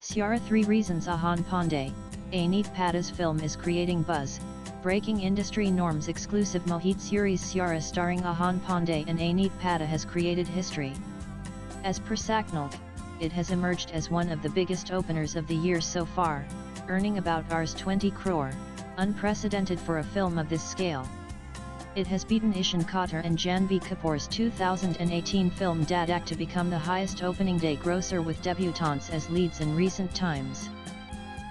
Saiyaara 3 Reasons Ahaan Panday, Aneet Paddas film is creating buzz, breaking industry norms. Exclusive Mohit series Saiyaara starring Ahaan Panday and Aneet Paddas has created history. As per Saknalk, it has emerged as one of the biggest openers of the year so far, earning about Rs 20 crore, unprecedented for a film of this scale. It has beaten Ishan Khatter and Janhvi Kapoor's 2018 film Dadak to become the highest opening day grosser with debutantes as leads in recent times.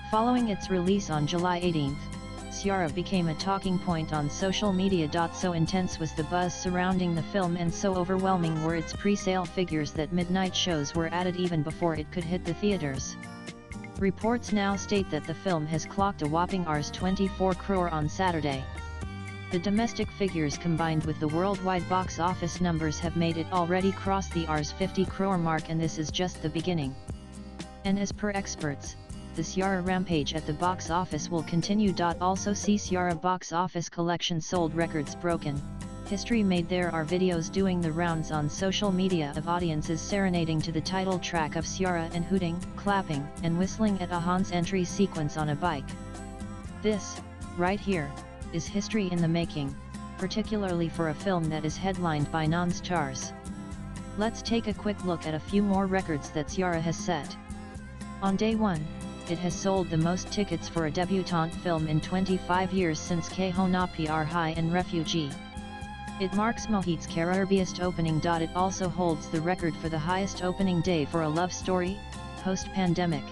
Following its release on July 18, Saiyaara became a talking point on social media. So intense was the buzz surrounding the film and so overwhelming were its pre-sale figures that midnight shows were added even before it could hit the theaters. Reports now state that the film has clocked a whopping Rs 24 crore on Saturday. The domestic figures combined with the worldwide box office numbers have made it already cross the Rs 50 crore mark, and this is just the beginning. And as per experts, the Saiyaara rampage at the box office will continue. Also see Saiyaara box office collection sold records broken, history made. There are videos doing the rounds on social media of audiences serenading to the title track of Saiyaara and hooting, clapping, and whistling at Ahaan's entry sequence on a bike. This, right here, is history in the making, particularly for a film that is headlined by non-stars. Let's take a quick look at a few more records that Saiyaara has set. On day 1, it has sold the most tickets for a debutante film in 25 years since Kaho Na Pyar Hai and Refugee. It marks Mohit's career-biggest opening. It also holds the record for the highest opening day for a love story, post-pandemic.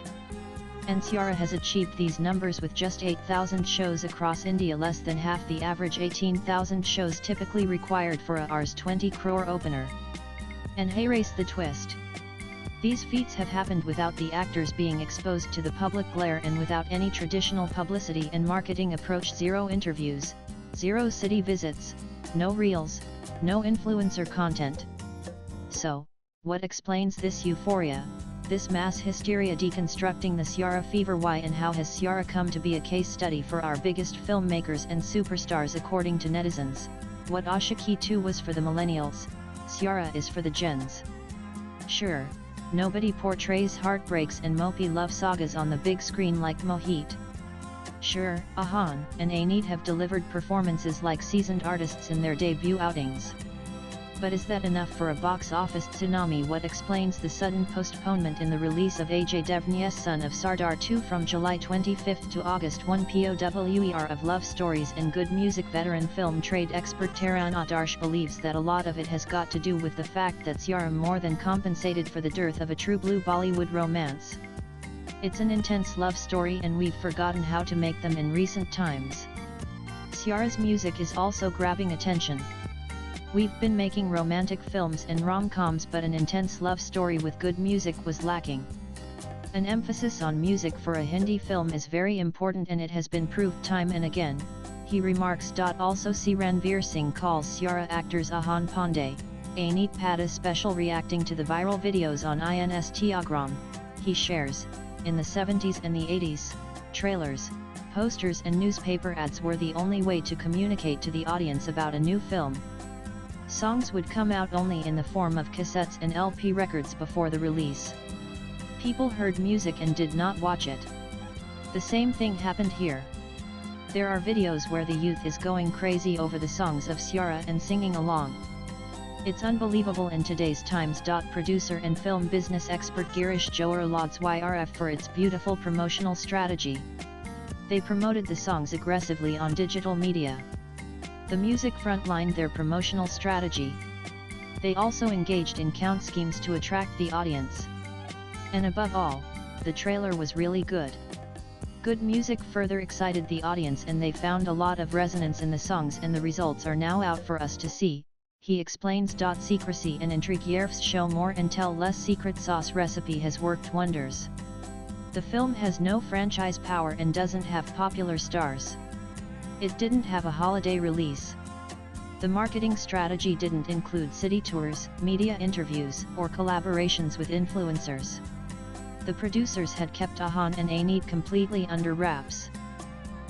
And Saiyaara has achieved these numbers with just 8,000 shows across India, less than half the average 18,000 shows typically required for a Rs 20 crore opener. And hey, race the twist. These feats have happened without the actors being exposed to the public glare and without any traditional publicity and marketing approach. Zero interviews, zero city visits, no reels, no influencer content. So, what explains this euphoria, this mass hysteria? Deconstructing the Saiyaara fever. Why and how has Saiyaara come to be a case study for our biggest filmmakers and superstars? According to netizens, what Ashiki 2 was for the millennials, Saiyaara is for the gens. Sure, nobody portrays heartbreaks and mopey love sagas on the big screen like Mohit. Sure, Ahaan and Aneet have delivered performances like seasoned artists in their debut outings. But is that enough for a box office tsunami? What explains the sudden postponement in the release of Ajay Devgn's Son of Sardar 2 from July 25 to August 1? POWER of love stories and good music. Veteran film trade expert Tarun Adarsh believes that a lot of it has got to do with the fact that Saiyaara more than compensated for the dearth of a true blue Bollywood romance. It's an intense love story and we've forgotten how to make them in recent times. Saiyaara's music is also grabbing attention. We've been making romantic films and rom-coms, but an intense love story with good music was lacking. An emphasis on music for a Hindi film is very important and it has been proved time and again, he remarks. Also see Ranveer Singh calls Saiyaara actors Ahaan Panday, Aneet Paddas special. Reacting to the viral videos on Instagram, he shares, in the 70s and the 80s, trailers, posters and newspaper ads were the only way to communicate to the audience about a new film. Songs would come out only in the form of cassettes and LP records before the release. People heard music and did not watch it. The same thing happened here. There are videos where the youth is going crazy over the songs of Saiyaara and singing along. It's unbelievable in today's times. Producer and film business expert Girish Johar lauds YRF for its beautiful promotional strategy. They promoted the songs aggressively on digital media. The music frontlined their promotional strategy. They also engaged in count schemes to attract the audience. And above all, the trailer was really good. Good music further excited the audience and they found a lot of resonance in the songs, and the results are now out for us to see, he explains. Secrecy and intrigue show more and tell less. Secret sauce recipe has worked wonders. The film has no franchise power and doesn't have popular stars. It didn't have a holiday release. The marketing strategy didn't include city tours, media interviews, or collaborations with influencers. The producers had kept Ahaan and Aneet completely under wraps.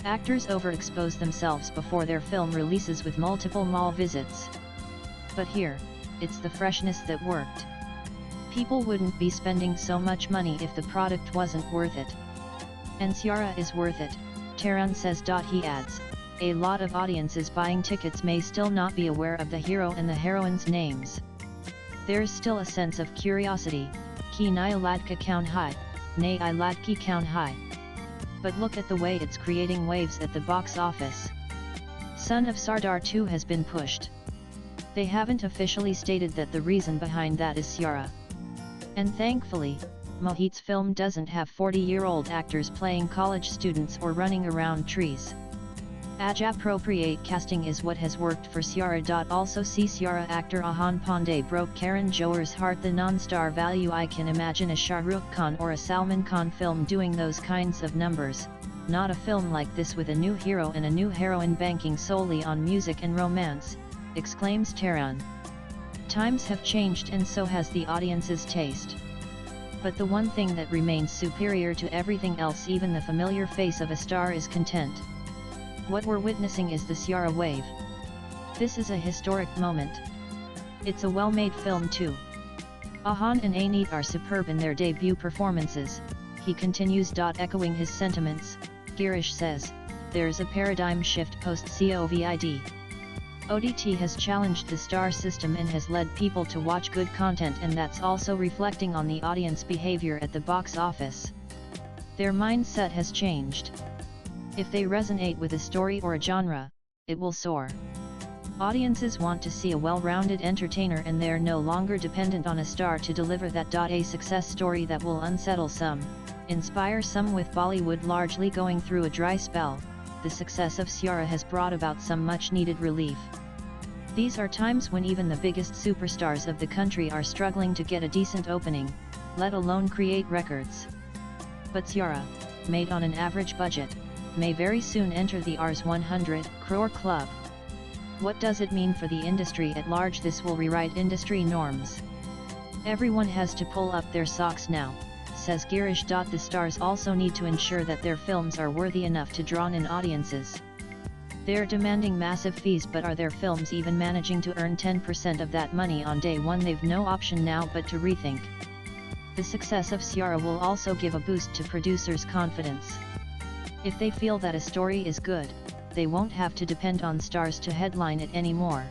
Actors overexpose themselves before their film releases with multiple mall visits. But here, it's the freshness that worked. People wouldn't be spending so much money if the product wasn't worth it. And Saiyaara is worth it, Taran says. He adds, a lot of audiences buying tickets may still not be aware of the hero and the heroine's names. There's still a sense of curiosity, ki naya ladka kaun hai, nay I ladki kaun hai. But look at the way it's creating waves at the box office. Son of Sardar 2 has been pushed. They haven't officially stated that the reason behind that is Saiyaara. And thankfully, Mohit's film doesn't have 40-year-old actors playing college students or running around trees. Age-appropriate casting is what has worked for Saiyaara. Also see Saiyaara. Actor Ahaan Panday broke Karan Johar's heart. The non-star value. I can imagine a Shah Rukh Khan or a Salman Khan film doing those kinds of numbers, not a film like this with a new hero and a new heroine banking solely on music and romance, exclaims Taran. Times have changed and so has the audience's taste. But the one thing that remains superior to everything else, even the familiar face of a star, is content. What we're witnessing is the Saiyaara wave. This is a historic moment. It's a well-made film too. Ahaan and Aneet are superb in their debut performances, he continues. Echoing his sentiments, Girish says, there's a paradigm shift post-COVID. OTT has challenged the star system and has led people to watch good content, and that's also reflecting on the audience behavior at the box office. Their mindset has changed. If they resonate with a story or a genre, it will soar. Audiences want to see a well-rounded entertainer, and they're no longer dependent on a star to deliver that. A success story that will unsettle some, inspire some. With Bollywood largely going through a dry spell, the success of Saiyaara has brought about some much-needed relief. These are times when even the biggest superstars of the country are struggling to get a decent opening, let alone create records. But Saiyaara, made on an average budget, may very soon enter the Rs 100 crore club. What does it mean for the industry at large? This will rewrite industry norms. Everyone has to pull up their socks now, says Girish. The stars also need to ensure that their films are worthy enough to draw in audiences. They're demanding massive fees, but are their films even managing to earn 10% of that money on day one? They've no option now but to rethink. The success of Saiyaara will also give a boost to producers' confidence. If they feel that a story is good, they won't have to depend on stars to headline it anymore.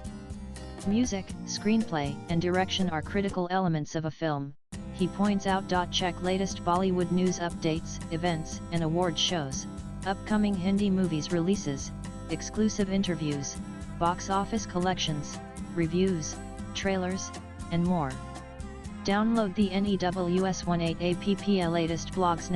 Music, screenplay, and direction are critical elements of a film, he points out. Check latest Bollywood news updates, events, and award shows, upcoming Hindi movies releases, exclusive interviews, box office collections, reviews, trailers, and more. Download the NEWS 18 app. Latest blogs.